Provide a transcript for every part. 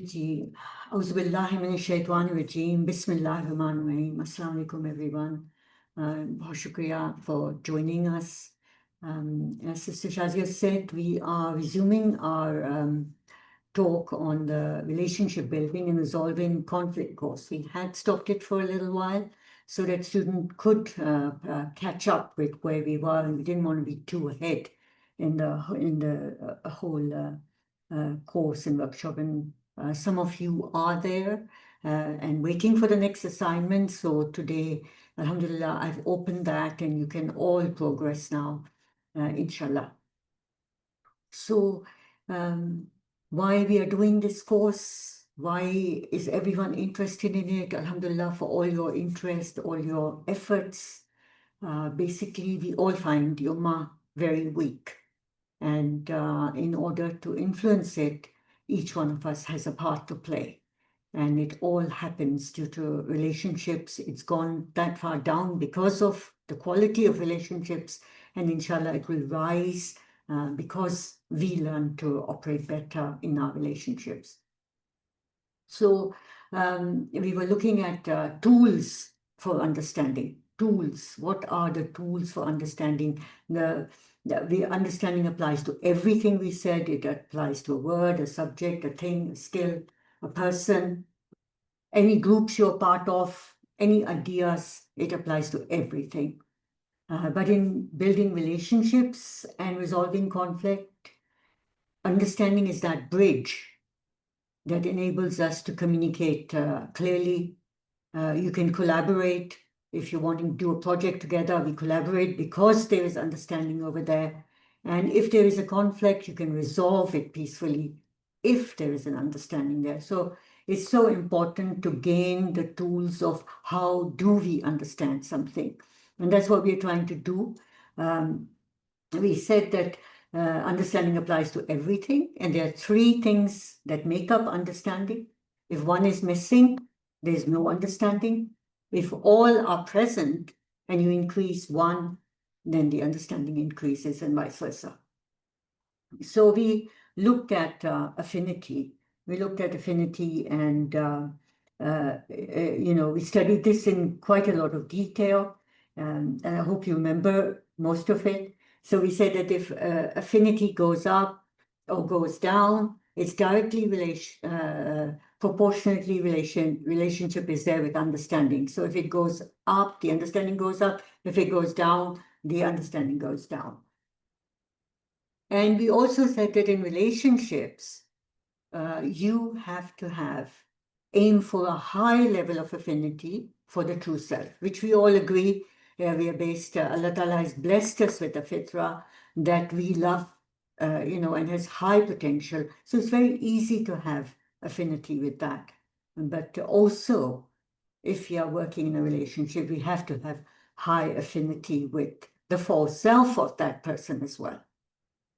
जी, औज़ुबिल्लाहिमिनश्शैतानिर्रजीम, बिस्मिल्लाहिर्रहमानिर्रहीम. Assalamu alaikum, everyone. बहुत शुक्रिया for joining us. As Sister Shazia said, we are resuming our talk on the relationship building and resolving conflict course. We had stopped it for a little while so that students could catch up with where we were, and we didn't want to be too ahead in the whole course and workshop. And some of you are there and waiting for the next assignment. So today, Alhamdulillah, I've opened that and you can all progress now, inshallah. So why we are doing this course? Why is everyone interested in it? Alhamdulillah for all your interest, all your efforts. Basically, we all find the Ummah very weak. And in order to influence it, each one of us has a part to play. And it all happens due to relationships. It's gone that far down because of the quality of relationships. And inshallah, it will rise because we learn to operate better in our relationships. So we were looking at tools for understanding. Tools. What are the tools for understanding? The understanding applies to everything we said. It applies to a word, a subject, a thing, a skill, a person, any groups you're part of, any ideas. It applies to everything. But in building relationships and resolving conflict, understanding is that bridge that enables us to communicate clearly. You can collaborate. If you're wanting to do a project together, we collaborate because there is understanding over there. And if there is a conflict, you can resolve it peacefully if there is an understanding there. So it's so important to gain the tools of how do we understand something. And that's what we're trying to do. We said that understanding applies to everything, and there are three things that make up understanding. If one is missing, there's no understanding. If all are present and you increase one, then the understanding increases and vice versa. So we looked at affinity. We looked at affinity and, we studied this in quite a lot of detail. And I hope you remember most of it. So we said that if affinity goes up or goes down, it's directly proportionately relationship is there with understanding. So if it goes up, the understanding goes up. If it goes down, the understanding goes down. And we also said that in relationships, you have to aim for a high level of affinity for the true self, which we all agree. We are based, Allah Ta'ala has blessed us with a fitrah that we love, and has high potential. So it's very easy to have affinity with that. But also, if you are working in a relationship, we have to have high affinity with the false self of that person as well.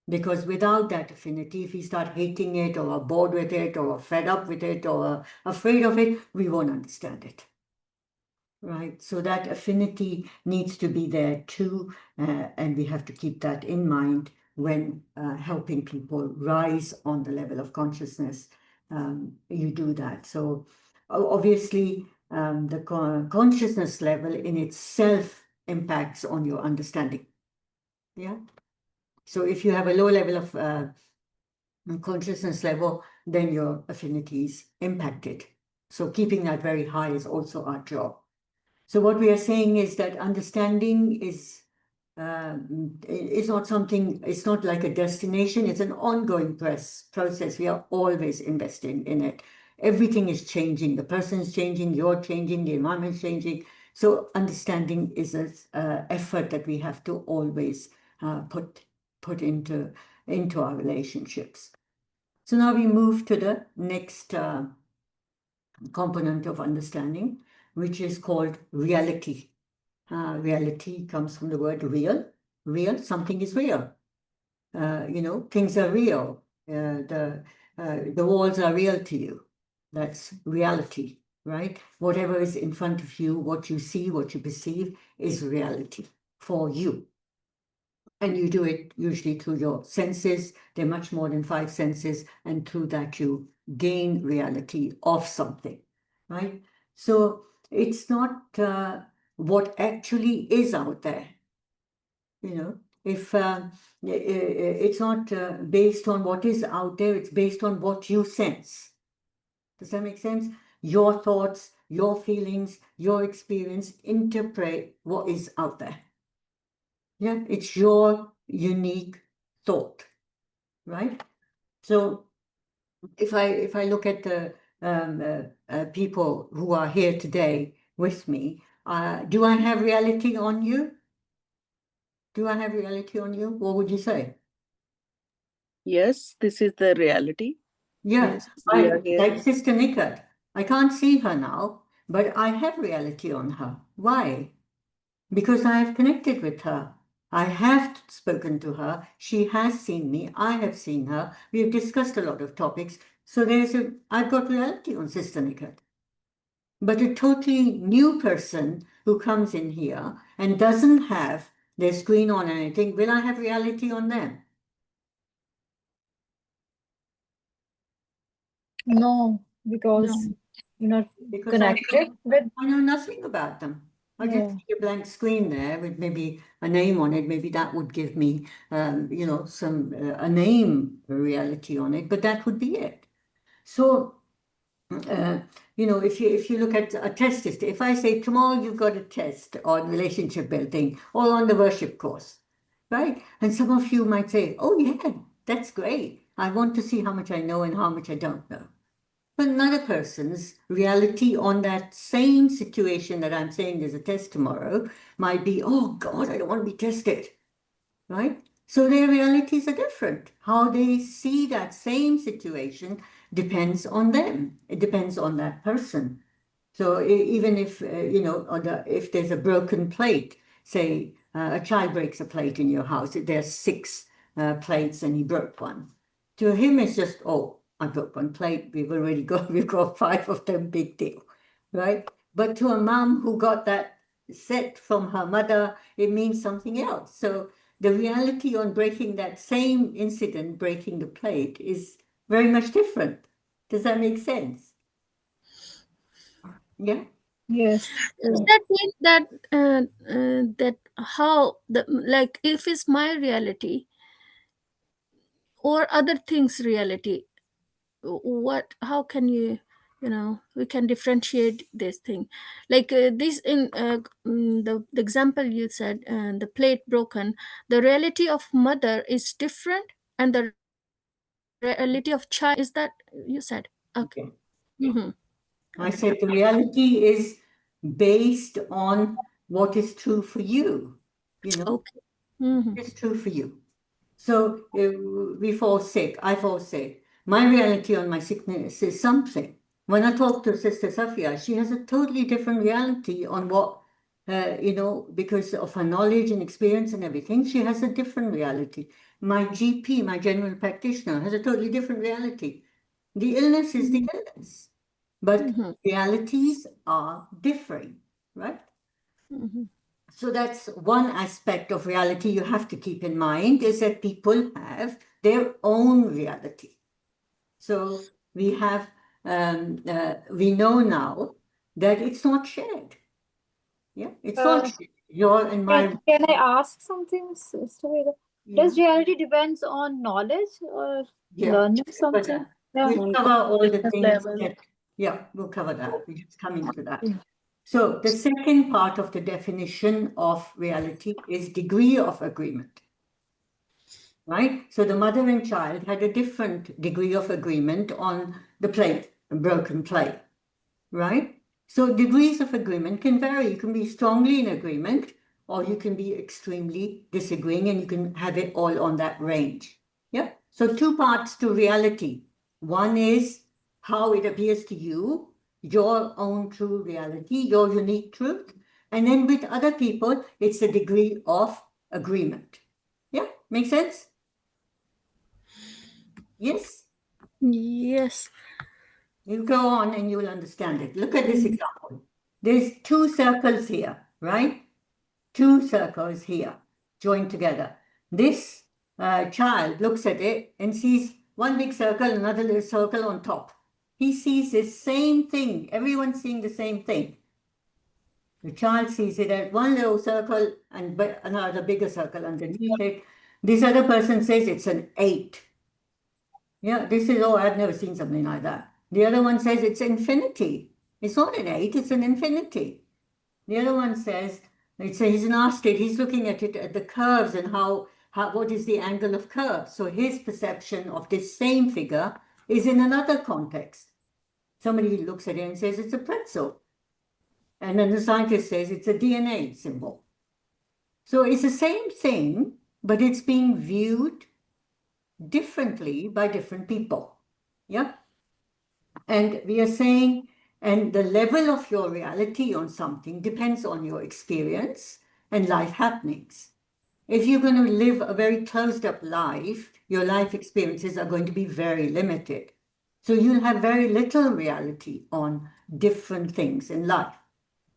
Because without that affinity, if we start hating it or are bored with it or are fed up with it or are afraid of it, we won't understand it. Right? So that affinity needs to be there too, and we have to keep that in mind when helping people rise on the level of consciousness. You do that. So obviously, the consciousness level in itself impacts on your understanding. Yeah. So if you have a low level of consciousness level, then your affinity is impacted. So keeping that very high is also our job. So what we are saying is that understanding is not something, it's not like a destination, it's an ongoing process. We are always investing in it. Everything is changing. The person is changing, you're changing, the environment is changing. So understanding is an effort that we have to always put into our relationships. So now we move to the next component of understanding, which is called reality. Reality comes from the word real. Real, something is real. Things are real. The walls are real to you. That's reality, right? Whatever is in front of you, what you see, what you perceive is reality for you. And you do it usually through your senses. There are much more than 5 senses, and through that you gain reality of something, right? So it's not what actually is out there, you know. If it's not based on what is out there, it's based on what you sense. Does that make sense? Your thoughts, your feelings, your experience interpret what is out there. Yeah, it's your unique thought, right? So if I look at the people who are here today with me, do I have reality on you? Do I have reality on you? What would you say? Yes, this is the reality. Yeah, Yes, we are here. like Sister Nikat, I can't see her now, but I have reality on her. Why? Because I have connected with her. I have spoken to her. She has seen me. I have seen her. We have discussed a lot of topics. So I've got reality on Sister Nikat. But a totally new person who comes in here and doesn't have their screen on anything, will I have reality on them? No, because No, you're not because connected with. I know nothing about them. I just Yeah. see a blank screen there with maybe a name on it. Maybe that would give me, some a name reality on it, but that would be it. So, if you look at a test, if I say tomorrow you've got a test on relationship building or on the worship course, right? And some of you might say, "Oh yeah, that's great. I want to see how much I know and how much I don't know." But another person's reality on that same situation that I'm saying there's a test tomorrow might be, oh God, I don't want to be tested, right? So their realities are different. How they see that same situation depends on them. It depends on that person. So even if, if there's a broken plate, say a child breaks a plate in your house, there's 6 plates and he broke one. To him, it's just, oh, I broke one plate. We've got 5 of them, big deal, right? But to a mom who got that set from her mother, it means something else. So the reality on breaking that same incident, breaking the plate, is very much different. Does that make sense? Yeah. Yes. Does that mean that that how the like if it's my reality or other things reality, what how can we can differentiate this thing, like this in the example you said, the plate broken, the reality of mother is different and the reality of child is that you said? Okay. Okay. Mm-hmm. I Okay. said the reality is based on what is true for you. Okay. Mm-hmm. It's true for you. So we fall sick. I fall sick. My reality on my sickness is something. When I talk to Sister Safia, she has a totally different reality on what, because of her knowledge and experience and everything, she has a different reality. My GP, my general practitioner, has a totally different reality. The illness is the illness, but Mm-hmm. realities are differing, right? Mm-hmm. So that's one aspect of reality you have to keep in mind, is that people have their own reality. So we know now that it's not shared. Yeah, it's not shared. Your and my, Can I ask something, Sister Veda? yeah, Does reality depends on knowledge or yeah. learning But something? Yeah. we'll On cover all the consciousness things level. that, yeah, we'll cover that. We're just coming to that. Yeah. So the second part of the definition of reality is degree of agreement. Right? So the mother and child had a different degree of agreement on the plate, a broken plate, right? So degrees of agreement can vary. You can be strongly in agreement, or you can be extremely disagreeing, and you can have it all on that range. Yeah. So 2 parts to reality. One is how it appears to you, your own true reality, your unique truth. And then with other people, it's a degree of agreement. Yeah, make sense? Yes, Yes. you go on and you will understand it. Look at this example. There's 2 circles here, right? 2 circles here joined together. This child looks at it and sees one big circle, another little circle on top. He sees the same thing. Everyone's seeing the same thing. The child sees it as one little circle and another bigger circle underneath it. This other person says it's an 8. Yeah, this is, oh, I've never seen something like that. The other one says it's infinity. It's not an 8, it's an infinity. The other one says, he's asked it, he's looking at it, at the curves and what is the angle of curve. So his perception of this same figure is in another context. Somebody looks at it and says it's a pretzel. And then the scientist says it's a DNA symbol. So it's the same thing, but it's being viewed differently by different people. Yeah. And we are saying, and the level of your reality on something depends on your experience and life happenings. If you're going to live a very closed up life, your life experiences are going to be very limited. So you'll have very little reality on different things in life.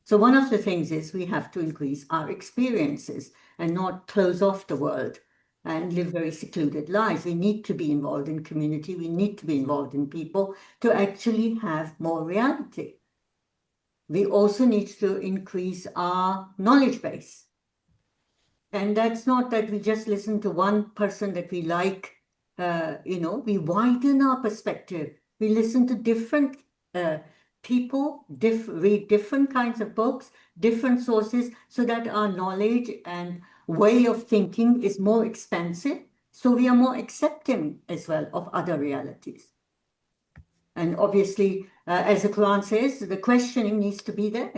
So one of the things is we have to increase our experiences and not close off the world and live very secluded lives. We need to be involved in community. We need to be involved in people to actually have more reality. We also need to increase our knowledge base. And that's not that we just listen to one person that we like, we widen our perspective. We listen to different people, read different kinds of books, different sources, so that our knowledge and way of thinking is more expansive. So we are more accepting as well of other realities. And obviously, as the Quran says, the questioning needs to be there.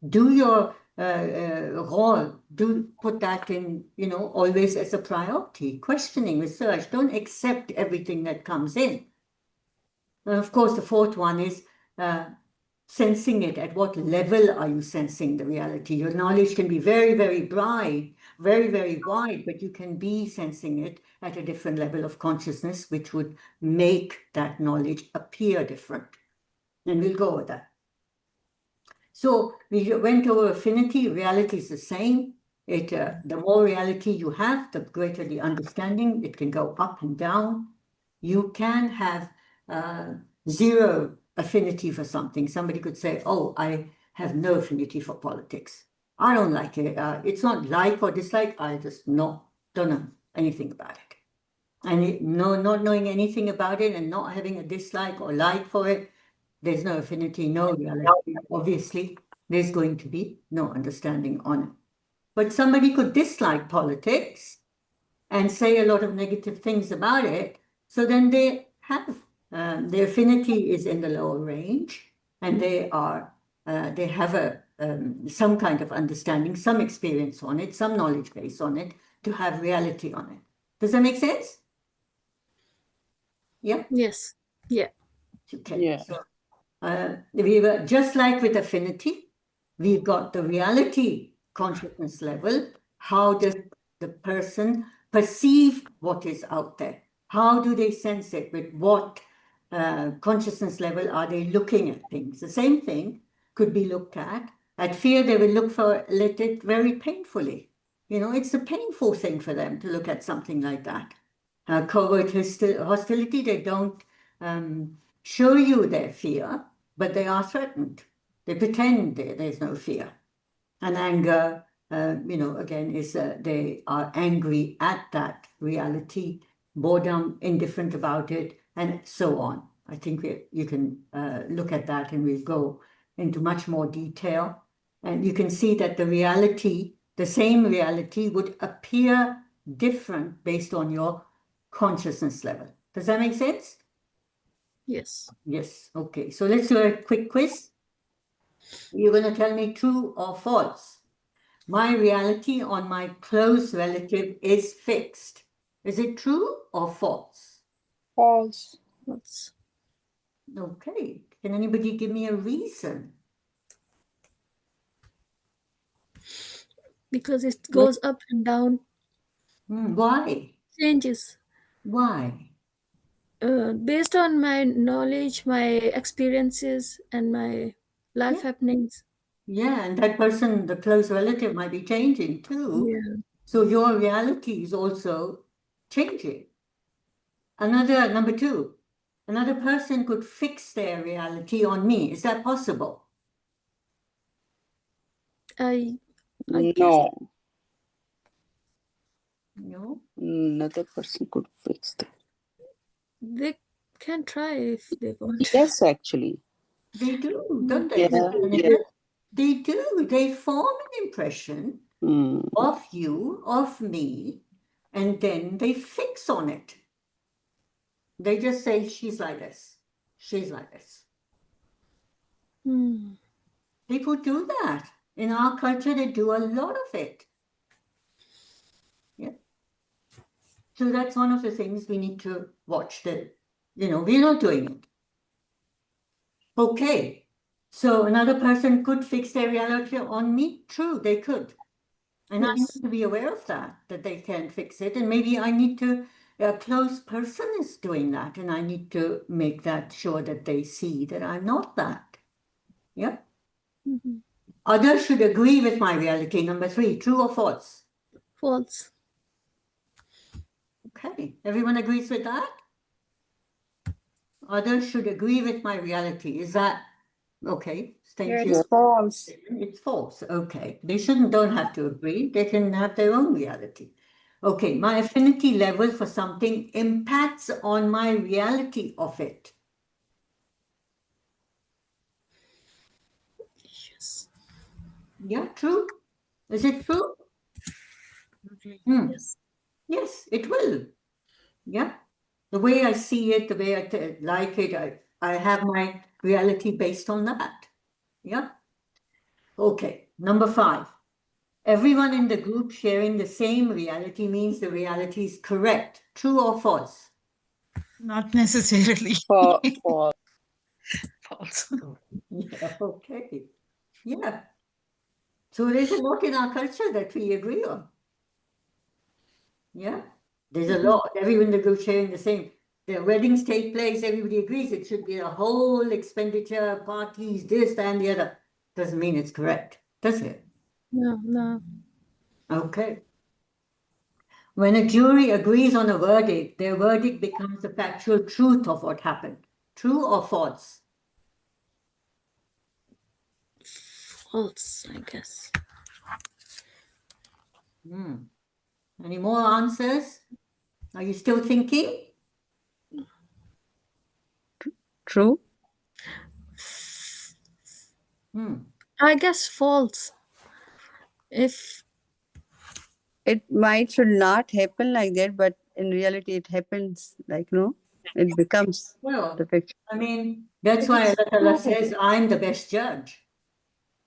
Do your role, do put that in, always as a priority. Questioning, research, don't accept everything that comes in. And of course, the fourth one is sensing it. At what level are you sensing the reality? Your knowledge can be very, very bright, very, very wide, but you can be sensing it at a different level of consciousness, which would make that knowledge appear different. And we'll go with that. So we went over affinity. Reality is the same. The more reality you have, the greater the understanding. It can go up and down. You can have zero affinity for something. Somebody could say, oh, I have no affinity for politics. I don't like it. It's not like or dislike. I just don't know anything about it. And not knowing anything about it and not having a dislike or like for it, there's no affinity, no reality. Obviously, there's going to be no understanding on it. But somebody could dislike politics and say a lot of negative things about it. So then they have their affinity is in the lower range, and they have some kind of understanding, some experience on it, some knowledge base on it to have reality on it. Does that make sense? Yeah. Yes. Yeah. Okay. Yeah. So, we were just like with affinity, we've got the reality consciousness level. How does the person perceive what is out there? How do they sense it? With what consciousness level are they looking at things? The same thing could be looked at. At fear, they will look at it very painfully. It's a painful thing for them to look at something like that. Covert hostility, they don't show you their fear, but they are threatened. They pretend there's no fear. And anger, again, is they are angry at that reality, boredom, indifferent about it, and so on. I think you can look at that, and we'll go into much more detail. And you can see that the same reality would appear different based on your consciousness level. Does that make sense? Yes. Yes. Okay. So let's do a quick quiz. You're going to tell me true or false. My reality on my close relative is fixed. Is it true or false? False. False. Okay. Can anybody give me a reason? Because it goes up and down, Why? changes. Why? Based on my knowledge, my experiences, and my life happenings. Yeah, and that person, the close relative, might be changing too. Yeah. So your reality is also changing. Number two, another person could fix their reality on me. Is that possible? I guess No, No, another person could fix that. they can try if they want. Yes, actually. they do, don't they? Yeah, And yeah. they do. They form an impression Hmm. of you, of me, and then they fix on it. They just say, she's like this. She's like this. Hmm. People do that. In our culture, they do a lot of it. Yeah. So that's one of the things we need to watch. We're not doing it. Okay. So another person could fix their reality on me. True, they could. And I Yes. need to be aware of that they can fix it. And maybe I need to, a close person is doing that. And I need to make that sure that they see that I'm not that. Yeah. Mhm. Others should agree with my reality. Number 3, true or false? False. Okay. Everyone agrees with that? Others should agree with my reality. Is that okay? Thank Yes. you. It's false. It's false. Okay. They don't have to agree. They can have their own reality. Okay. My affinity level for something impacts on my reality of it. Yes. Yeah, true. Is it true? Hmm. Yes. Yes, it will. Yeah. The way I see it, the way I like it, I have my reality based on that. Yeah. Okay. Number 5. Everyone in the group sharing the same reality means the reality is correct. True or false? Not necessarily. False. False. Yeah, okay. Yeah. So there's a lot in our culture that we agree on. Yeah. There's a lot. Everyone in the group sharing the same. The weddings take place, everybody agrees it should be a whole expenditure, parties, this, that, and the other. Doesn't mean it's correct, does it? No, no. Okay. When a jury agrees on a verdict, their verdict becomes the factual truth of what happened. True or false? False, I guess. Any more answers? Are you still thinking? True. I guess false. If It might should not happen like that, but in reality, it happens like, it becomes Well, the picture. I mean, that's If why it's Allah true. says, I'm the best judge.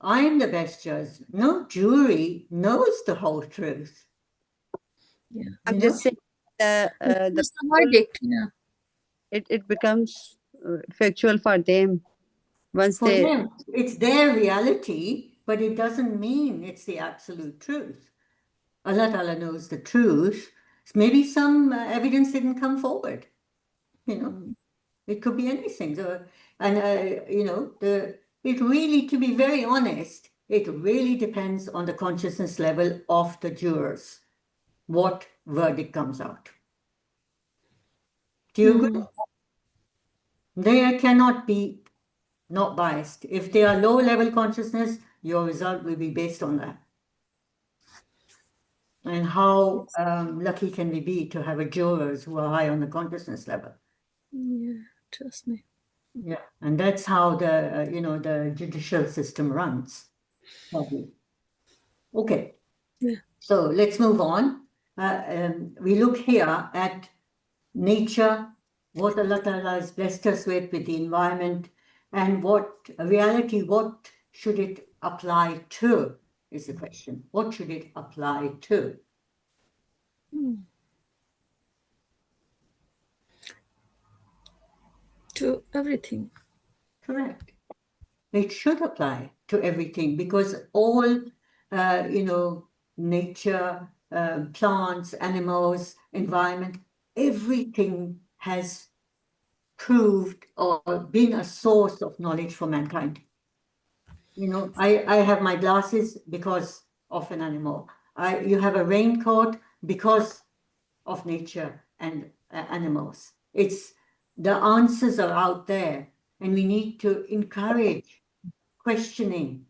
I'm the best judge. No jury knows the whole truth. yeah, I'm You just know? saying the it's the verdict. Yeah. it becomes factual for them once For they. them, it's their reality, but it doesn't mean it's the absolute truth. Allah Ta'ala knows the truth. Maybe some evidence didn't come forward. It could be anything. So, and it really, to be very honest, it really depends on the consciousness level of the jurors, what verdict comes out. Do you agree? They cannot be not biased. If they are low level consciousness, your result will be based on that. And how lucky can we be to have a jurors who are high on the consciousness level? Yeah, trust me. Yeah, and that's how the judicial system runs. Probably. Okay. Yeah. So let's move on. We look here at nature, what Allah Ta'ala has blessed us with the environment, and what reality, what should it apply to, is the question. What should it apply to? To everything. Correct. It should apply to everything because all, nature, plants, animals, environment, everything has proved or been a source of knowledge for mankind. I have my glasses because of an animal. You have a raincoat because of nature and animals. The answers are out there, and we need to encourage questioning,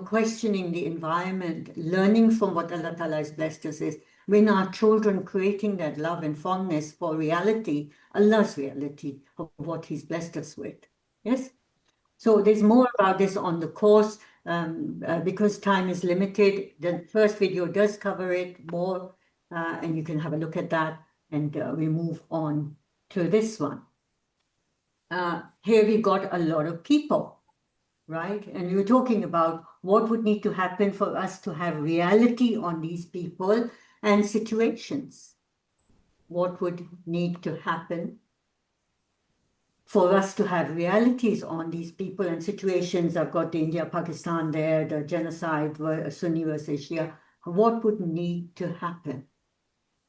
questioning the environment, learning from what Allah Ta'ala has blessed us is. When our children creating that love and fondness for reality, Allah's reality of what He's blessed us with. Yes? So there's more about this on the course, because time is limited. The first video does cover it more, and you can have a look at that, and we move on to this one. Here we got a lot of people, right? And we were talking about what would need to happen for us to have reality on these people and situations. What would need to happen for us to have realities on these people and situations? I've got the India-Pakistan there, the genocide, Sunni versus Shia. What would need to happen?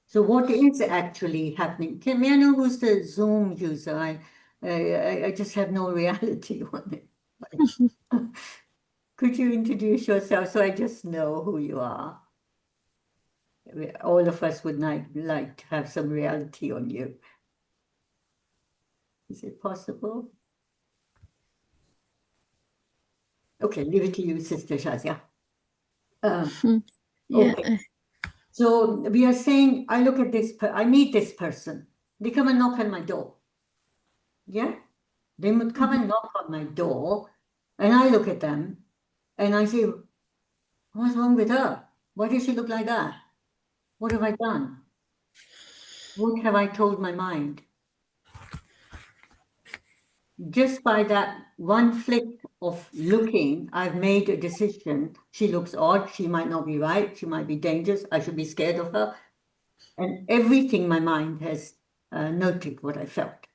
So what is actually happening? May I know who's the Zoom user? I just have no reality on it. Could you introduce yourself so I just know who you are? All of us would like to have some reality on you. Is it possible? Okay, leave it to you, Sister Shazia. Yeah. Okay. So we are saying, I look at this, I meet this person. They come and knock on my door. Yeah? They would come and knock on my door, and I look at them, and I say, what's wrong with her? Why does she look like that? What have I done? What have I told my mind? Just by that one flick of looking, I've made a decision. She looks odd. She might not be right. She might be dangerous. I should be scared of her. And everything my mind has noted what I felt.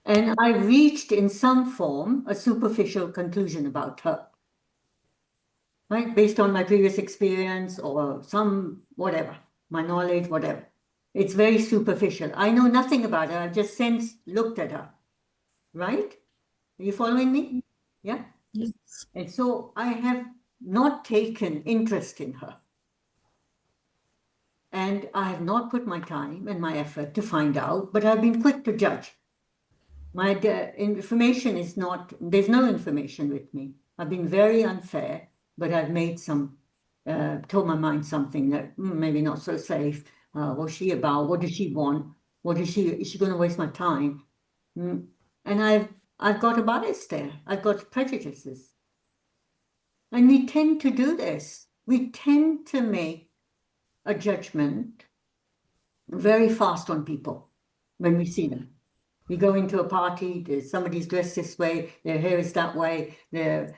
And I reached in some form a superficial conclusion about her, right? Based on my previous experience or some whatever, my knowledge, whatever. It's very superficial. I know nothing about her. I've just looked at her, right? Are you following me? Yeah? Yes. And so I have not taken interest in her. And I have not put my time and my effort to find out, but I've been quick to judge. My information is not, there's no information with me. I've been very unfair, but I've made told my mind something that maybe not so safe. What's she about? What does she want? Is she going to waste my time? And I've got a bias there. I've got prejudices. And we tend to do this. We tend to make a judgment very fast on people when we see them. We go into a party, somebody's dressed this way, their hair is that way, they're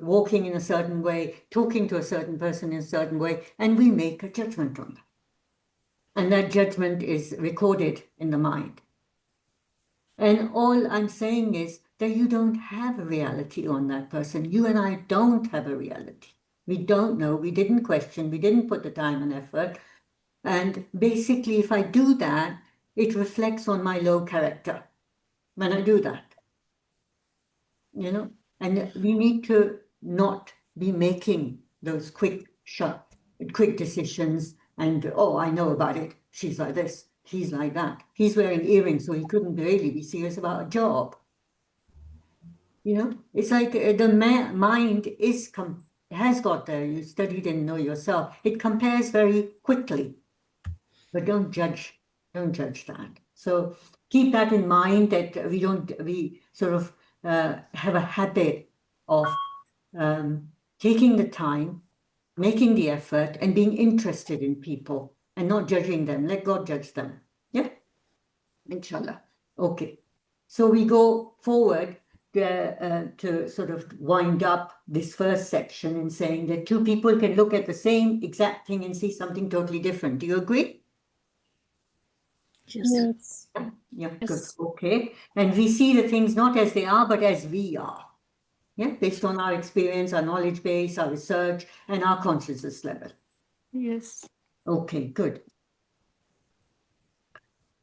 walking in a certain way, talking to a certain person in a certain way, and we make a judgment on them. And that judgment is recorded in the mind. And all I'm saying is that you don't have a reality on that person. You and I don't have a reality. We don't know, we didn't question, we didn't put the time and effort. And basically, if I do that, it reflects on my low character when I do that. And we need to not be making those quick decisions and, oh, I know about it. She's like this, he's like that. He's wearing earrings, so he couldn't really be serious about a job. It's like the mind has got there. You studied and know yourself. It compares very quickly, but don't judge that. So keep that in mind, that we sort of have a habit of taking the time, making the effort, and being interested in people and not judging them. Let God judge them. Yeah? Inshallah. Okay. So we go forward to sort of wind up this first section in saying that two people can look at the same exact thing and see something totally different. Do you agree? Yes. Yeah, Yes. good. Okay. And we see the things not as they are, but as we are. Yeah, based on our experience, our knowledge base, our research, and our consciousness level. Yes. Okay, good.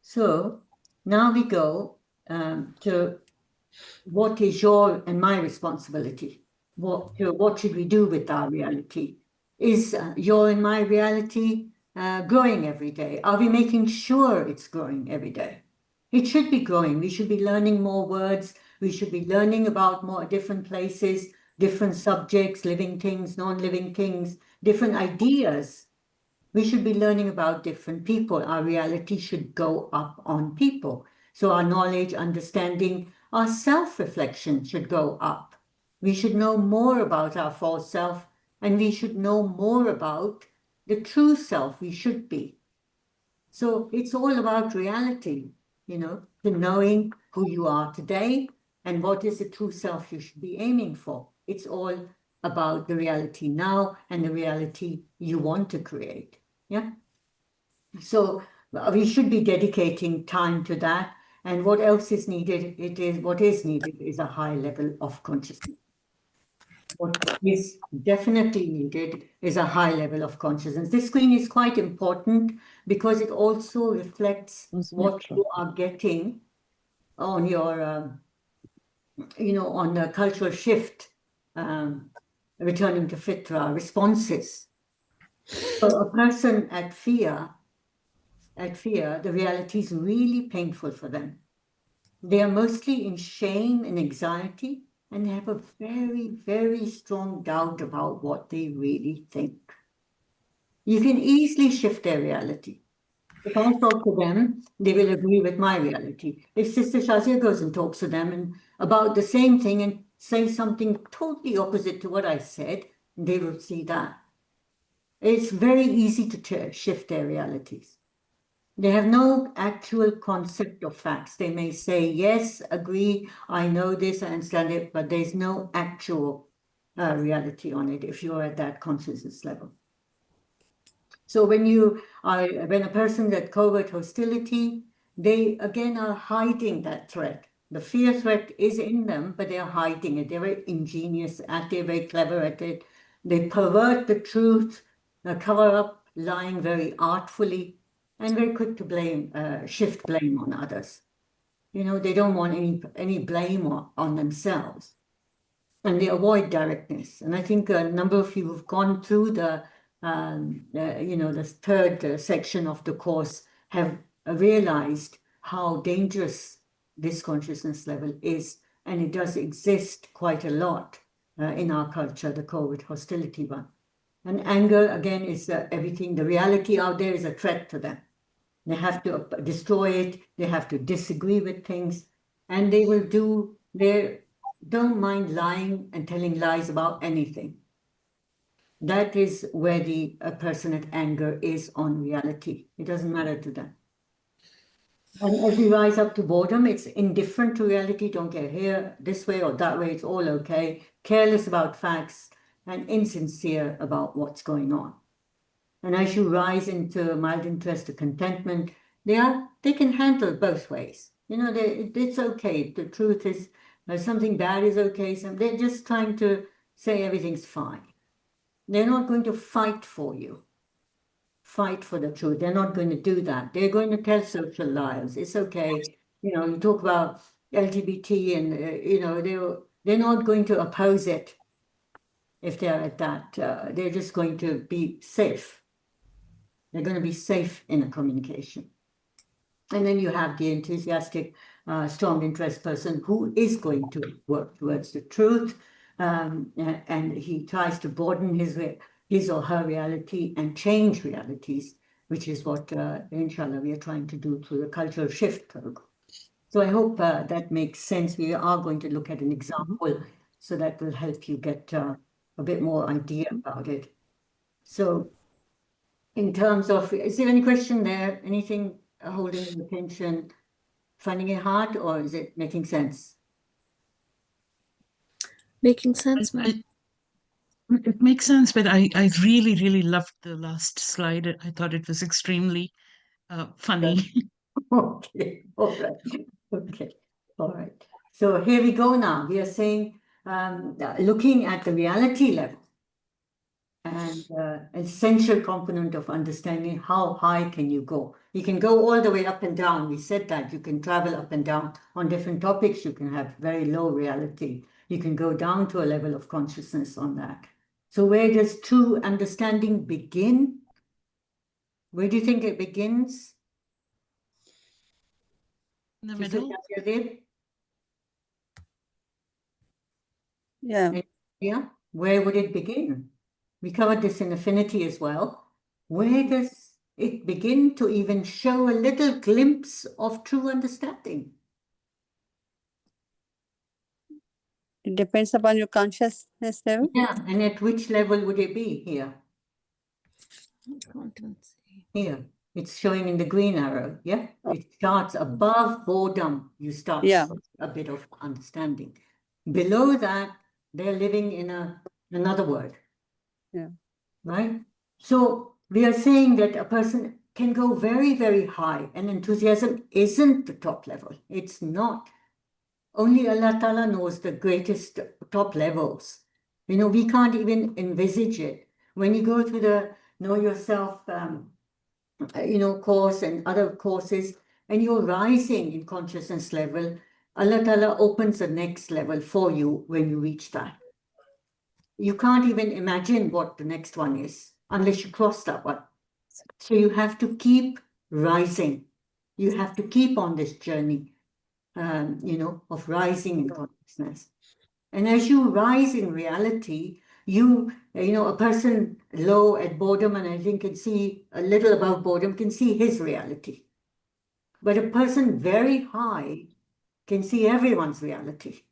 So now we go to what is your and my responsibility. what should we do with our reality? Is your and my reality growing every day? Are we making sure it's growing every day? It should be growing. We should be learning more words. We should be learning about more different places, different subjects, living things, non-living things, different ideas. We should be learning about different people. Our reality should go up on people. So our knowledge, understanding, our self-reflection should go up. We should know more about our false self, and we should know more about the true self we should be. So it's all about reality, the knowing who you are today and what is the true self you should be aiming for. It's all about the reality now and the reality you want to create. Yeah. So we should be dedicating time to that. And what else is needed? What is needed is a high level of consciousness. What is definitely needed is a high level of consciousness. This screen is quite important because it also reflects what you are getting on your, on the cultural shift, returning to Fitrah responses. So a person at fear, the reality is really painful for them. They are mostly in shame and anxiety, and they have a very, very strong doubt about what they really think. You can easily shift their reality. If I talk to them, they will agree with my reality. If Sister Shazia goes and talks to them and about the same thing and say something totally opposite to what I said, they will see that. It's very easy to shift their realities. They have no actual concept of facts. They may say, yes, agree, I know this, I understand it, but there's no actual reality on it if you're at that consciousness level. So when a person's at covert hostility, they again are hiding that threat. The fear threat is in them, but they're hiding it. They're very ingenious at it, very clever at it. They pervert the truth, cover up lying very artfully, and very quick to shift blame on others. They don't want any blame on themselves, and they avoid directness. And I think a number of you have gone through the third section of the course have realized how dangerous this consciousness level is, and it does exist quite a lot in our culture, the covert hostility one. And anger, again, is everything. The reality out there is a threat to them. They have to destroy it. They have to disagree with things. And they don't mind lying and telling lies about anything. That is where the person at anger is on reality. It doesn't matter to them. And as we rise up to boredom, it's indifferent to reality. Don't get here this way or that way. It's all okay. Careless about facts and insincere about what's going on. And as you rise into mild interest to contentment, they can handle both ways. It's okay. The truth is, something bad is okay. They're just trying to say everything's fine. They're not going to fight for you. Fight for the truth. They're not going to do that. They're going to tell social lies. It's okay. You talk about LGBT and, they're not going to oppose it if they're at that. They're just going to be safe. They're going to be safe in a communication. And then you have the enthusiastic, strong interest person who is going to work towards the truth. And he tries to broaden his or her reality and change realities, which is what, inshallah, we are trying to do through the cultural shift program. So I hope that makes sense. We are going to look at an example, so that will help you get a bit more idea about it. So in terms of, is there any question there? Anything holding your attention, finding it hard, or is it making sense? Making sense, ma'am. It makes sense, but I really, really loved the last slide. I thought it was extremely funny. Okay, all right. Okay, all right. So here we go now. We are saying, looking at the reality level, and an essential component of understanding how high can you go. You can go all the way up and down. We said that you can travel up and down on different topics. You can have very low reality. You can go down to a level of consciousness on that. So where does true understanding begin? Where do you think it begins? In the Sister middle. Shazia? Yeah. Yeah, where would it begin? We covered this in affinity as well. Where does it begin to even show a little glimpse of true understanding? It depends upon your consciousness level. Yeah, and at which level would it be here? Here, it's showing in the green arrow, yeah? It starts above boredom, you start Yeah. a bit of understanding. Below that, they're living in another world. Yeah. Right? So we are saying that a person can go very, very high, and enthusiasm isn't the top level. It's not. Only Allah Ta'ala knows the greatest top levels. You know, we can't even envisage it. When you go through the Know Yourself, course and other courses, and you're rising in consciousness level, Allah Ta'ala opens the next level for you when you reach that. You can't even imagine what the next one is unless you cross that one. So you have to keep rising. You have to keep on this journey, of rising in consciousness. And as you rise in reality, a person low at boredom, and I think can see a little above boredom, can see his reality. But a person very high can see everyone's reality.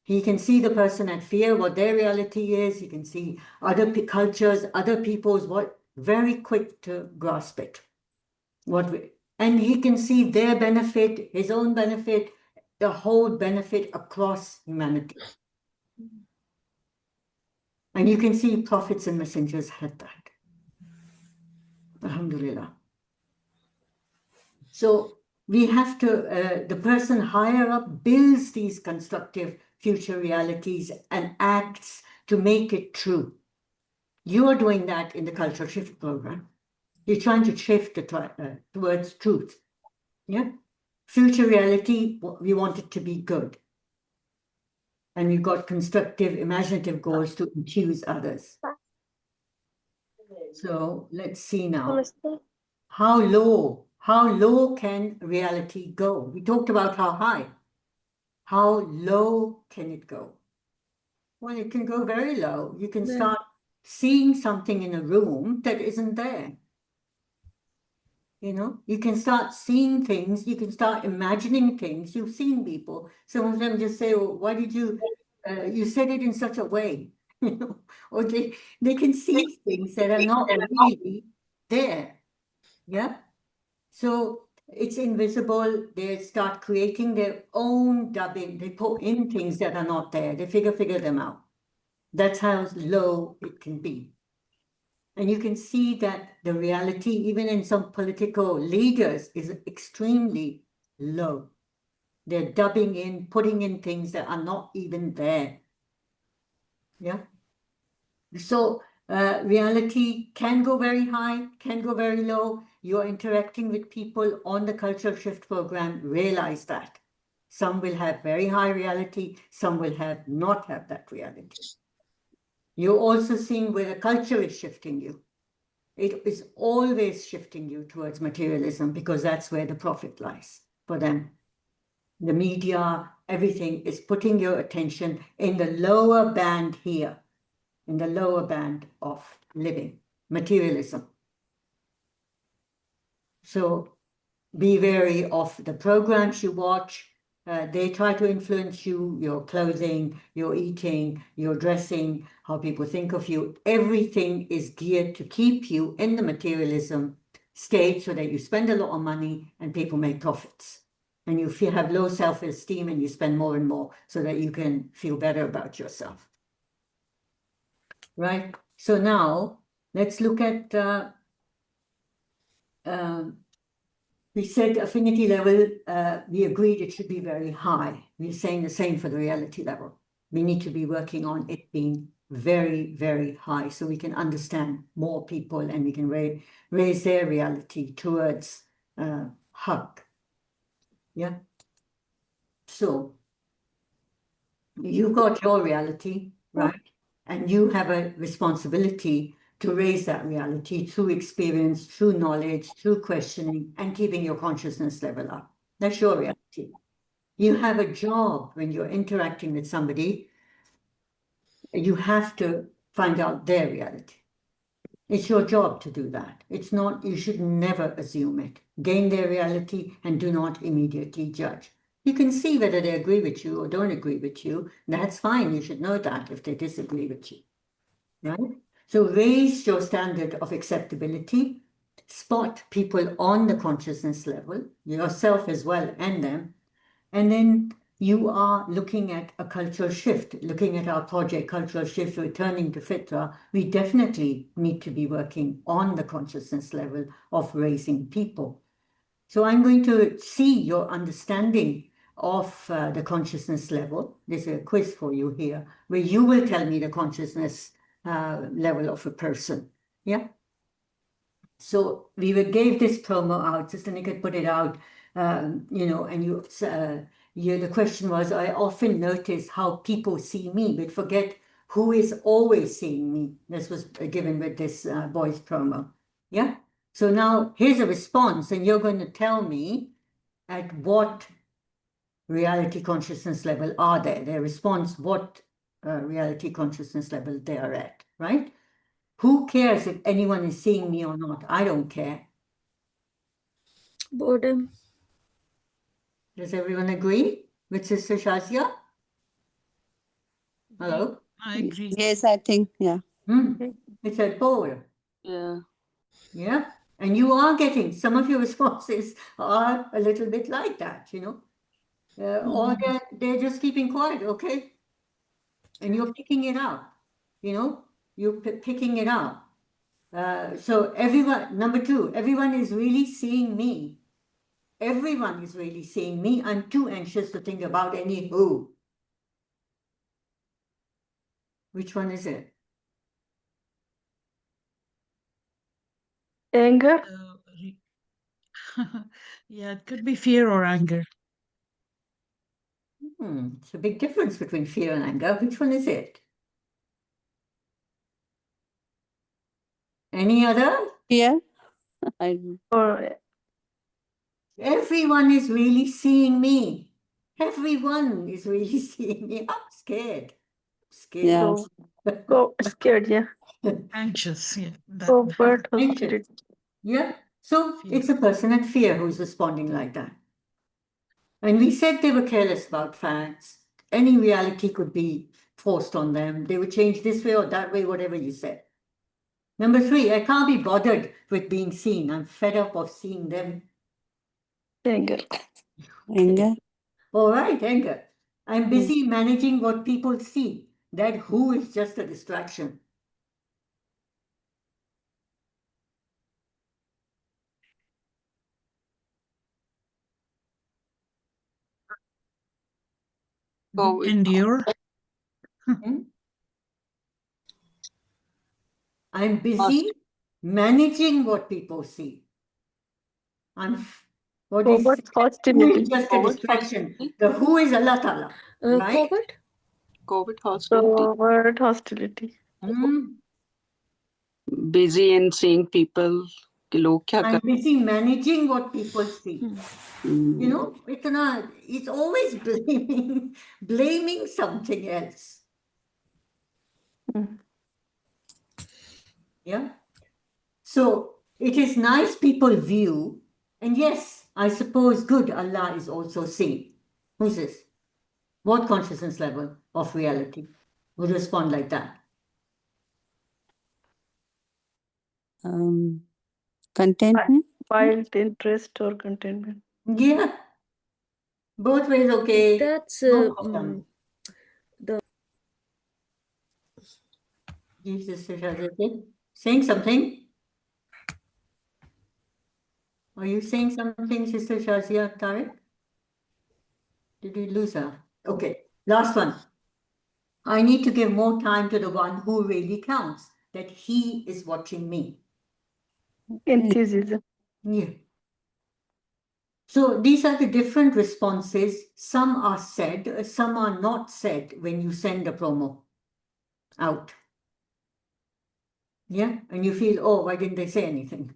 He can see the person at fear, what their reality is. He can see other cultures, other people's, what very quick to grasp it. And he can see their benefit, his own benefit, the whole benefit across humanity. And you can see prophets and messengers had that. Alhamdulillah. So we have to, the person higher up builds these constructive future realities and acts to make it true. You are doing that in the Cultural Shift program. You're trying to shift towards truth. Yeah? Future reality, we want it to be good. And we've got constructive, imaginative goals to infuse others. So let's see now. How low can reality go? We talked about how high. How low can it go? Well, it can go very low. You can start seeing something in a room that isn't there. You can start seeing things, you can start imagining things. You've seen people. Some of them just say, "Oh, why did you said it in such a way?" Or they can see things that are not really there. Yeah. So it's invisible. They start creating their own dubbing. They put in things that are not there. They figure them out. That's how low it can be. And you can see that the reality, even in some political leaders, is extremely low. They're dubbing in, putting in things that are not even there. Yeah. So reality can go very high, can go very low. You're interacting with people on the Cultural Shift program. Realize that. Some will have very high reality, some will not have that reality. You're also seeing where the culture is shifting you. It is always shifting you towards materialism because that's where the profit lies for them. The media, everything is putting your attention in the lower band here, in the lower band of living, materialism. So be wary of the programs you watch. They try to influence you, your clothing, your eating, your dressing, how people think of you. Everything is geared to keep you in the materialism state so that you spend a lot of money and people make profits. And you have low self-esteem and you spend more and more so that you can feel better about yourself. Right? So now let's look at we said affinity level, we agreed it should be very high. We're saying the same for the reality level. We need to be working on it being very, very high so we can understand more people and we can raise their reality towards haq. Yeah. So You've got your reality, right? And you have a responsibility to raise that reality through experience, through knowledge, through questioning, and keeping your consciousness level up. That's your reality. You have a job when you're interacting with somebody. You have to find out their reality. It's your job to do that. It's not, you should never assume it. Gain their reality and do not immediately judge. You can see whether they agree with you or don't agree with you. That's fine. You should know that if they disagree with you, right? So raise your standard of acceptability, spot people on the consciousness level, yourself as well and them, and then you are looking at a cultural shift, looking at our project cultural shift, returning to Fitrah. We definitely need to be working on the consciousness level of raising people. So I'm going to see your understanding of the consciousness level. There's a quiz for you here, where you will tell me the consciousness level of a person. Yeah. So we gave this promo out. Sister Nick put it out. You know, and the question was, I often notice how people see me, but forget who is always seeing me. This was given with this boys promo. Yeah. So now here's a response, and you're going to tell me at what reality consciousness level are they? Their response, what reality consciousness level they are at, right? Who cares if anyone is seeing me or not? I don't care. Boredom. Does everyone agree with Sister Shazia? Hello? I agree. Yes, I think, yeah. It's a bored. Yeah. Yeah. And you are getting, some of your responses are a little bit like that, you know? Or they're just keeping quiet, okay? And you're picking it up, you know? You're picking it up. So everyone, number two, everyone is really seeing me. Everyone is really seeing me. I'm too anxious to think about any who. Which one is it? Anger. Yeah, it could be fear or anger. It's a big difference between fear and anger. Which one is it? Any other? Fear? I don't know. Or Everyone is really seeing me. Everyone is really seeing me. I'm scared. Yeah. go scared, yeah. Anxious, yeah. Covert Anxious. hostility. Yeah. So Fear. it's a person at fear who's responding like that. And we said they were careless about facts. Any reality could be forced on them. They would change this way or that way, whatever you said. Number three, I can't be bothered with being seen. I'm fed up of seeing them. Anger. Anger. All right, anger. I'm busy managing what people see. That who is just a distraction. Endure. I'm busy managing what people see. What is Covert who hostility. is just a distraction. The who is Allah Ta'ala. Right? Covert. Covert hostility. Busy in seeing people कि लोग क्या I'm कर busy managing what people see. You know, it's always blaming something else. Yeah. So it is nice people view, and yes, I suppose good Allah is also seeing. Who's this? What consciousness level of reality would respond like that? Contentment. Wild interest or contentment. Yeah. Both ways okay. That's No problem. Jesus, saying something? Are you saying something, Sister Shazia Tariq? Did we lose her? Okay, last one. I need to give more time to the one who really counts, that he is watching me. Enthusiasm. Yeah. So these are the different responses. Some are said, some are not said when you send a promo out. Yeah, and you feel, oh, why didn't they say anything?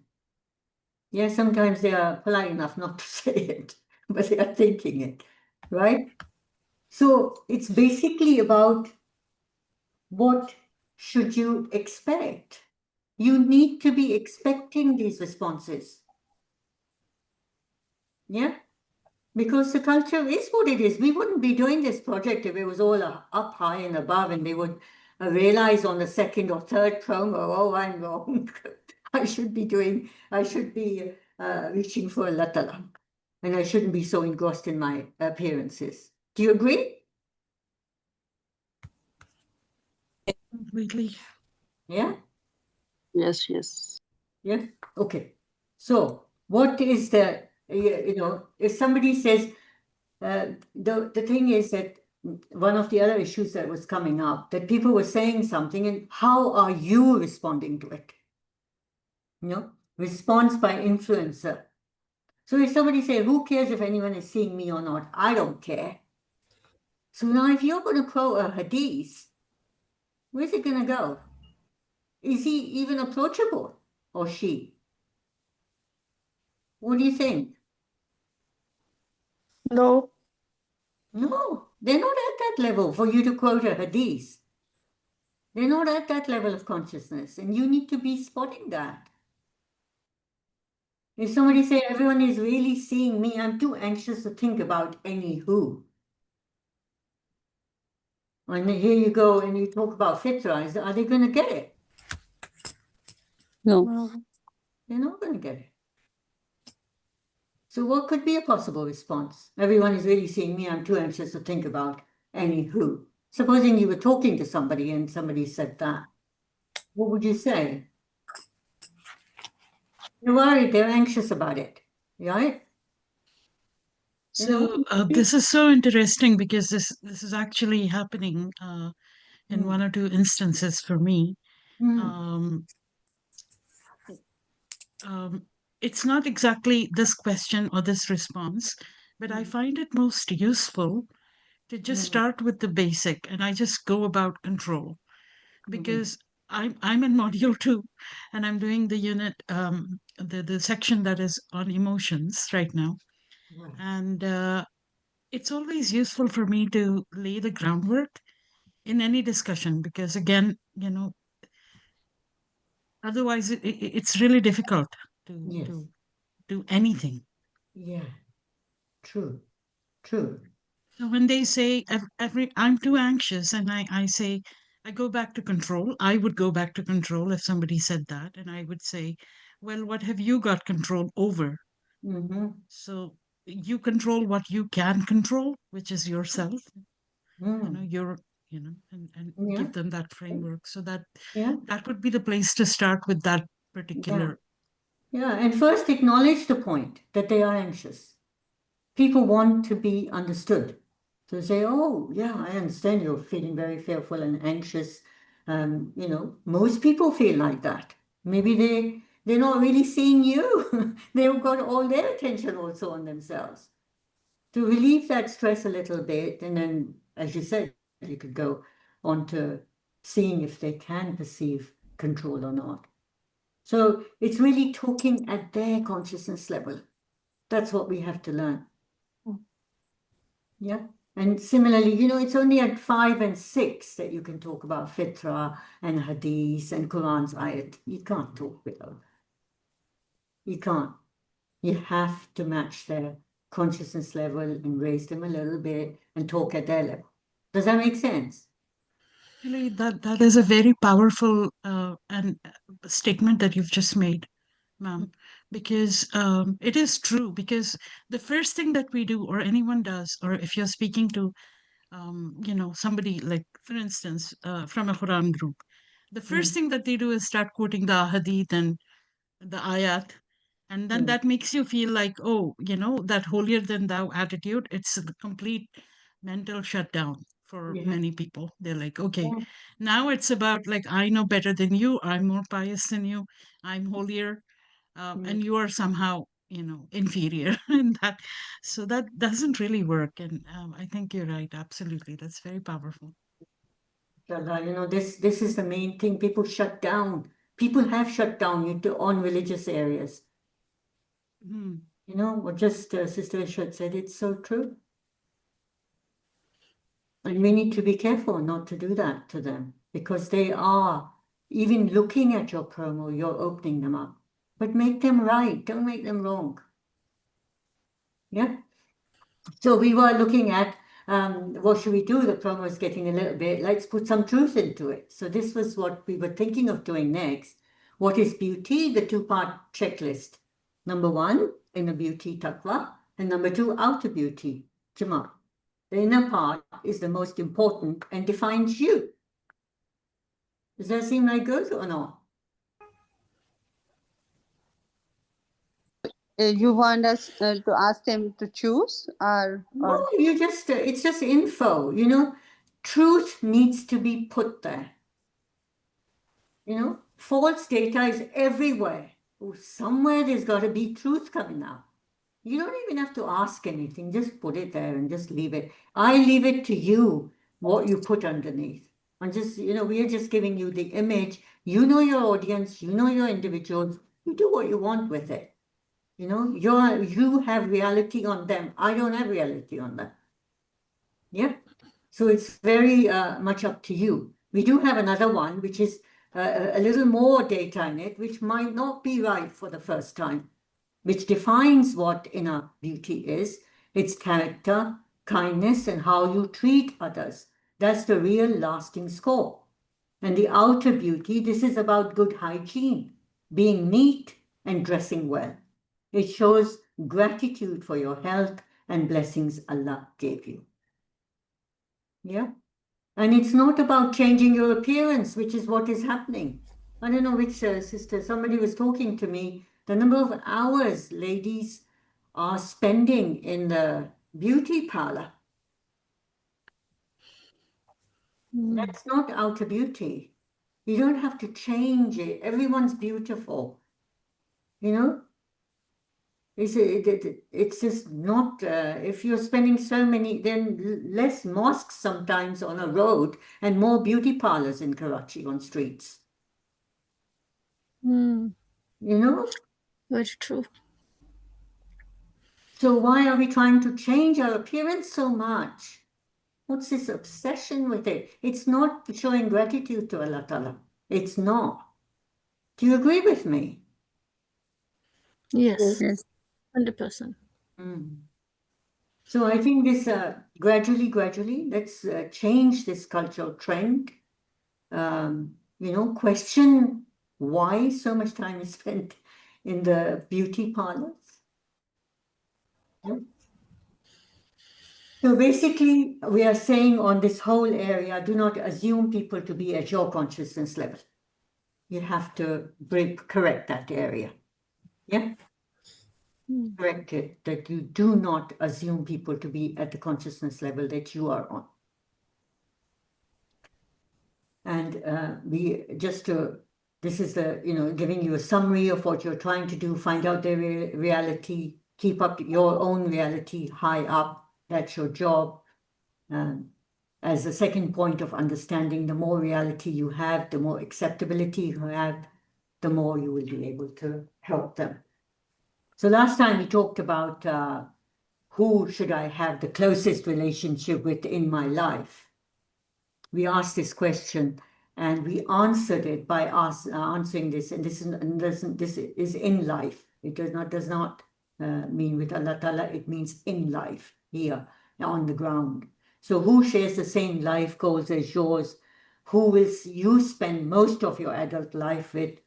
Yeah, sometimes they are polite enough not to say it, but they are thinking it, right? So it's basically about what should you expect? You need to be expecting these responses. Yeah, because the culture is what it is. We wouldn't be doing this project if it was all up high and above and they would realize on the second or third promo, oh, I'm wrong. I should be reaching for Allah Ta'ala. And I shouldn't be so engrossed in my appearances. Do you agree? Completely. Yeah? Yes, yes. Yeah? Okay. So what is if somebody says, the thing is that one of the other issues that was coming up, that people were saying something and how are you responding to it? Response by influencer. So if somebody say, who cares if anyone is seeing me or not? I don't care. So now if you're going to quote a hadith, where's it going to go? Is he even approachable or she? What do you think? No. No, they're not at that level for you to quote a hadith. They're not at that level of consciousness, and you need to be spotting that. If somebody say, everyone is really seeing me, I'm too anxious to think about any who. And here you go and you talk about Fitrah, are they going to get it? No. No. They're not going to get it. So what could be a possible response? Everyone is really seeing me, I'm too anxious to think about any who. Supposing you were talking to somebody and somebody said that, what would you say? They're worried, they're anxious about it, right? So this is so interesting because this is actually happening in one or two instances for me. Um, it's not exactly this question or this response, but I find it most useful to just start with the basic and I just go about control because I'm in module 2 and I'm doing the unit the section that is on emotions right now. And it's always useful for me to lay the groundwork in any discussion because again, otherwise it's really difficult to do anything. Yeah, true, true. So when they say I'm too anxious and I say I go back to control, I would go back to control if somebody said that. And I would say, well, what have you got control over? So you control what you can control, which is yourself, your, and give them that framework. So that would be the place to start with that particular. Yeah, and first acknowledge the point that they are anxious. People want to be understood. So say, oh, yeah, I understand you're feeling very fearful and anxious. Most people feel like that. Maybe they're not really seeing you. They've got all their attention also on themselves. To relieve that stress a little bit, and then, as you said, you could go on to seeing if they can perceive control or not. So it's really talking at their consciousness level. That's what we have to learn. Yeah. And similarly, it's only at 5 and 6 that you can talk about Fitrah and Hadith and Quran's ayat. You can't talk below. You can't. You have to match their consciousness level and raise them a little bit and talk at their level. Does that make sense? Actually, that is a very powerful and statement that you've just made, ma'am, because it is true. Because the first thing that we do, or anyone does, or if you're speaking to, somebody like, for instance, from a Quran group, the first thing that they do is start quoting the hadith and the ayat, and then that makes you feel like, oh, that holier than thou attitude. It's a complete mental shutdown for many people. They're like, okay, now it's about like, I know better than you, I'm more pious than you, I'm holier, and you are somehow inferior in that. So that doesn't really work. And I think you're right. Absolutely. That's very powerful. This is the main thing. People shut down. People have shut down on religious areas. Mhm. What just Sister Ishwat said, it's so true. And we need to be careful not to do that to them, because they are, even looking at your promo, you're opening them up. But make them right, don't make them wrong. Yeah? So we were looking at what should we do? The promo is getting a little bit, let's put some truth into it. So this was what we were thinking of doing next. What is beauty? The two-part checklist. Number 1, inner beauty, taqwa, and number 2, outer beauty, jamal. The inner part is the most important and defines you. Does that seem like good or not? You want us to ask them to choose, or No, you just, it's just info, truth needs to be put there. False data is everywhere. Somewhere there's got to be truth coming out. You don't even have to ask anything, just put it there and just leave it. I leave it to you, what you put underneath. And just, we are just giving you the image. You know your audience, you know your individuals, you do what you want with it. You have reality on them. I don't have reality on them. Yeah. So it's very much up to you. We do have another one, which is a little more data in it, which might not be right for the first time, which defines what inner beauty is, its character, kindness, and how you treat others. That's the real lasting score. And the outer beauty, this is about good hygiene, being neat and dressing well. It shows gratitude for your health and blessings Allah gave you. Yeah. And it's not about changing your appearance, which is what is happening. I don't know which sister, somebody was talking to me, the number of hours ladies are spending in the beauty parlor. That's not outer beauty. You don't have to change it. Everyone's beautiful. It's just not, if you're spending so many, then less mosques sometimes on a road and more beauty parlors in Karachi on streets. Very true. So why are we trying to change our appearance so much? What's this obsession with it? It's not showing gratitude to Allah Ta'ala. It's not. Do you agree with me? Yes, yes. 100%. So I think this gradually, let's change this cultural trend. Question why so much time is spent in the beauty parlors. Yeah. So basically, we are saying on this whole area, do not assume people to be at your consciousness level. You have to correct that area. Yeah? Correct it, that you do not assume people to be at the consciousness level that you are on. And this is giving you a summary of what you're trying to do, find out their reality, keep up your own reality high up. That's your job. As a second point of understanding, the more reality you have, the more acceptability you have, the more you will be able to help them. So last time we talked about who should I have the closest relationship with in my life. We asked this question and we answered it by answering this, and this is in life. It does not mean with Allah Ta'ala, it means in life, here, on the ground. So who shares the same life goals as yours? Who will you spend most of your adult life with?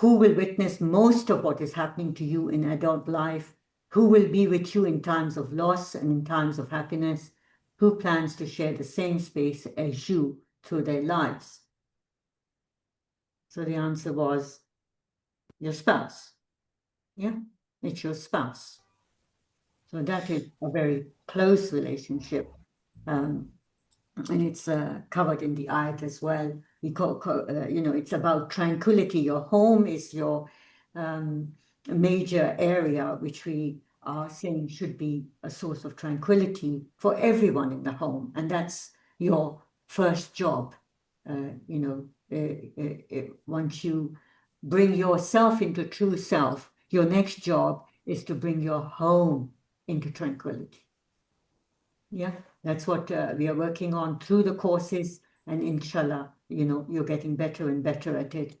Who will witness most of what is happening to you in adult life? Who will be with you in times of loss and in times of happiness? Who plans to share the same space as you through their lives? So the answer was your spouse. Yeah, it's your spouse. So that is a very close relationship. And it's covered in the ayat as well. We it's about tranquility. Your home is your major area which we are saying should be a source of tranquility for everyone in the home, and that's your first job. Once you bring yourself into true self, your next job is to bring your home into tranquility. Yeah, that's what we are working on through the courses, and inshallah, you're getting better and better at it.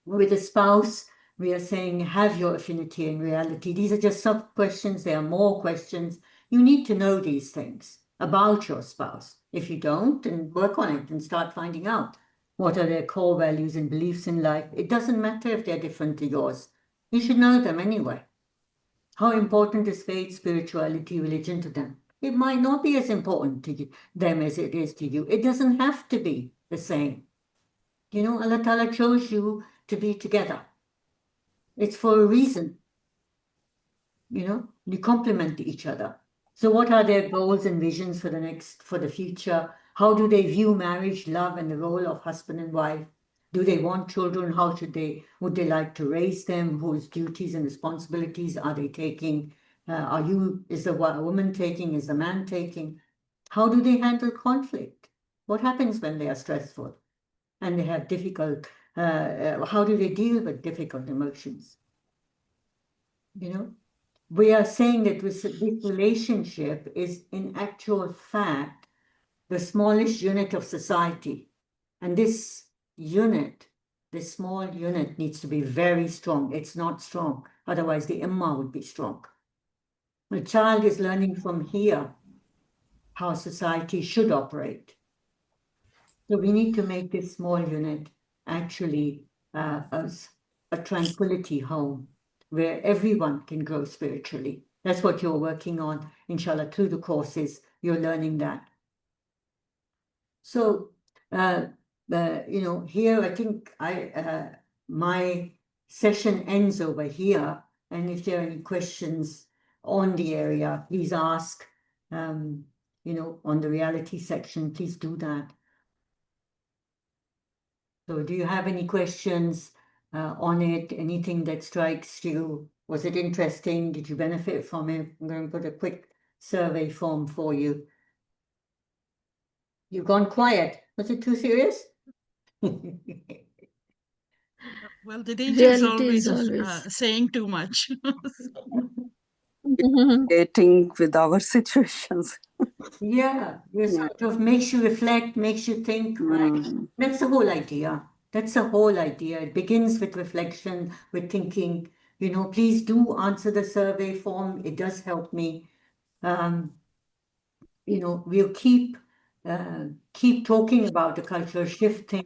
With a spouse, we are saying have your affinity and reality. These are just sub-questions. There are more questions. You need to know these things about your spouse. If you don't, then work on it and start finding out what are their core values and beliefs in life. It doesn't matter if they're different to yours. You should know them anyway. How important is faith, spirituality, religion to them? It might not be as important to them as it is to you. It doesn't have to be the same. Allah Ta'ala chose you to be together. It's for a reason. You complement each other. So what are their goals and visions for the future? How do they view marriage, love, and the role of husband and wife? Do they want children? Would they like to raise them? Whose duties and responsibilities are they taking? Is the woman taking? Is the man taking? How do they handle conflict? What happens when they are stressful and they have how do they deal with difficult emotions? We are saying that this relationship is in actual fact the smallest unit of society. And this small unit needs to be very strong. It's not strong. Otherwise, the Ummah would be strong. The child is learning from here how society should operate. So we need to make this small unit actually as a tranquility home where everyone can grow spiritually. That's what you're working on, inshallah, through the courses. You're learning that. So, here I think my session ends over here. And if there are any questions on the area, please ask. On the reality section, please do that. So do you have any questions on it? Anything that strikes you? Was it interesting? Did you benefit from it? I'm going to put a quick survey form for you. You've gone quiet. Was it too serious? Well, the danger is Reality is always always. saying too much. Dating with our situations. Yeah, it sort of makes you reflect, makes you think, right? That's the whole idea. That's the whole idea. It begins with reflection, with thinking. Please do answer the survey form. It does help me. We'll keep talking about the cultural shift thing.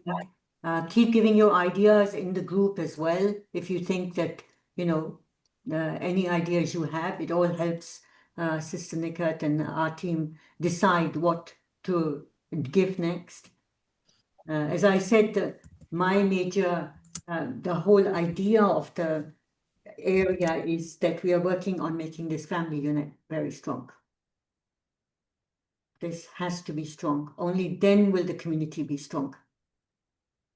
Keep giving your ideas in the group as well. If you think that, any ideas you have, it all helps Sister Nikat and our team decide what to give next. As I said, my major, the whole idea of the area is that we are working on making this family unit very strong. This has to be strong. Only then will the community be strong.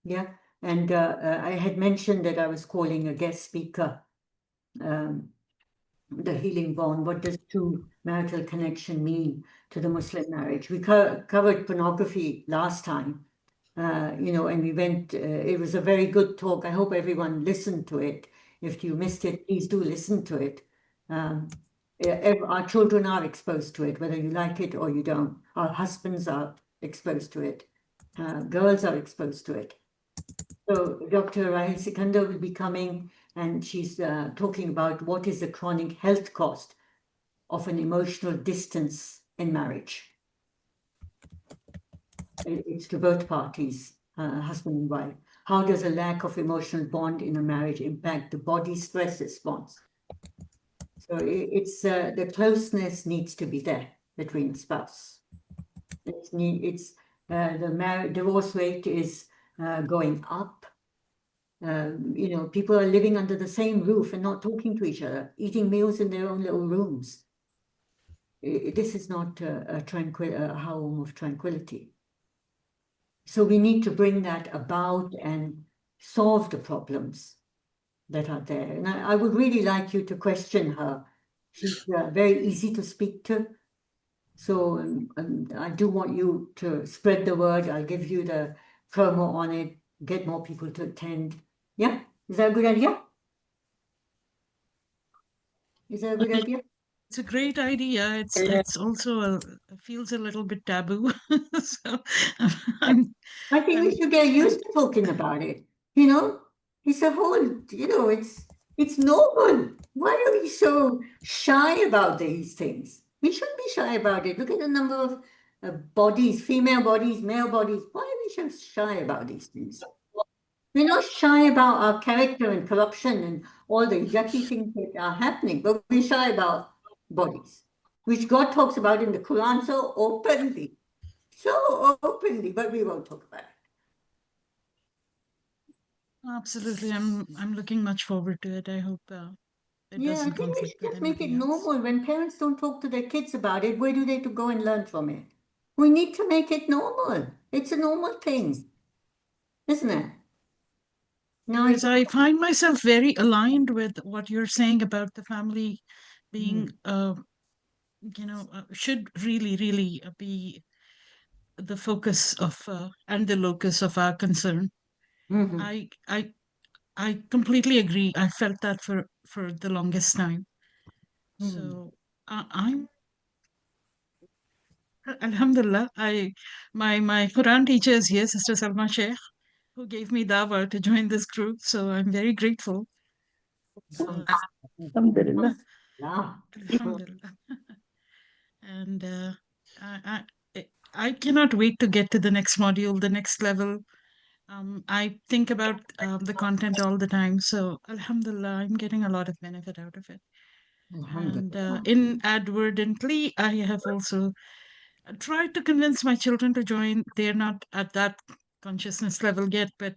Yeah. And I had mentioned that I was calling a guest speaker, the healing bond. What does true marital connection mean to the Muslim marriage? We covered pornography last time, and we went, it was a very good talk. I hope everyone listened to it. If you missed it, please do listen to it. Our children are exposed to it, whether you like it or you don't. Our husbands are exposed to it. Girls are exposed to it. So Dr. Rahil Sikandar will be coming, and she's talking about what is the chronic health cost of an emotional distance in marriage. It's to both parties, husband and wife. How does a lack of emotional bond in a marriage impact the body stress response? So it's the closeness needs to be there between spouse. The divorce rate is going up. People are living under the same roof and not talking to each other, eating meals in their own little rooms. This is not a home of tranquility. So we need to bring that about and solve the problems. that are there. And I would really like you to question her. She's very easy to speak to. So I do want you to spread the word. I'll give you the promo on it, get more people to attend. Yeah? Is that a good idea? Is that a good idea? It's a great idea. It's also feels a little bit taboo. So I'm, I think we should get used to talking about it. You know, it's a whole, it's normal. Why are we so shy about these things? We shouldn't be shy about it. Look at the number of bodies, female bodies, male bodies. Why are we so shy about these things? We're not shy about our character and corruption and all the yucky things that are happening, but we're shy about bodies, which God talks about in the Quran so openly, but we won't talk about it. absolutely. I'm looking much forward to it. I hope it Yeah, I doesn't think we conflict should with just make it anything else. normal. When parents don't talk to their kids about it, where do they to go and learn from it? We need to make it normal. It's a normal thing, isn't it? Now, Yes, I find myself very aligned with what you're saying about the family being, should really be the focus of and the locus of our concern. Mhm. I completely agree. I felt that for the longest time. So I'm Alhamdulillah. My Quran teacher is here, Sister Salma Sheikh, who gave me dawah to join this group. So I'm very grateful. Alhamdulillah. Yeah. Alhamdulillah. And I, I cannot wait to get to the next module, the next level. I think about the content all the time. So Alhamdulillah, I'm getting a lot of benefit out of it. And Alhamdulillah. inadvertently, I have also tried to convince my children to join. They're not at that consciousness level yet, but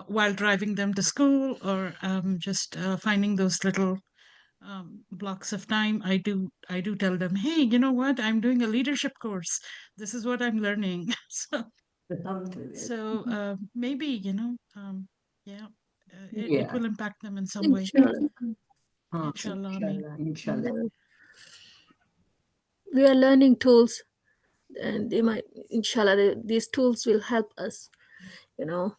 while driving them to school or just finding those little blocks of time, I do tell them, hey, you know what? I'm doing a leadership course. This is what I'm learning. So maybe yeah, it Yeah. will impact them in some way. Inshallah. Inshallah, Ameen. Inshallah. We are learning tools, and they might, inshallah, these tools will help us, you know.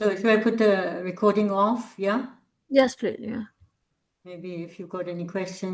So should I put the recording off? Yeah. Yes, please. Yeah. Maybe if you've got any questions.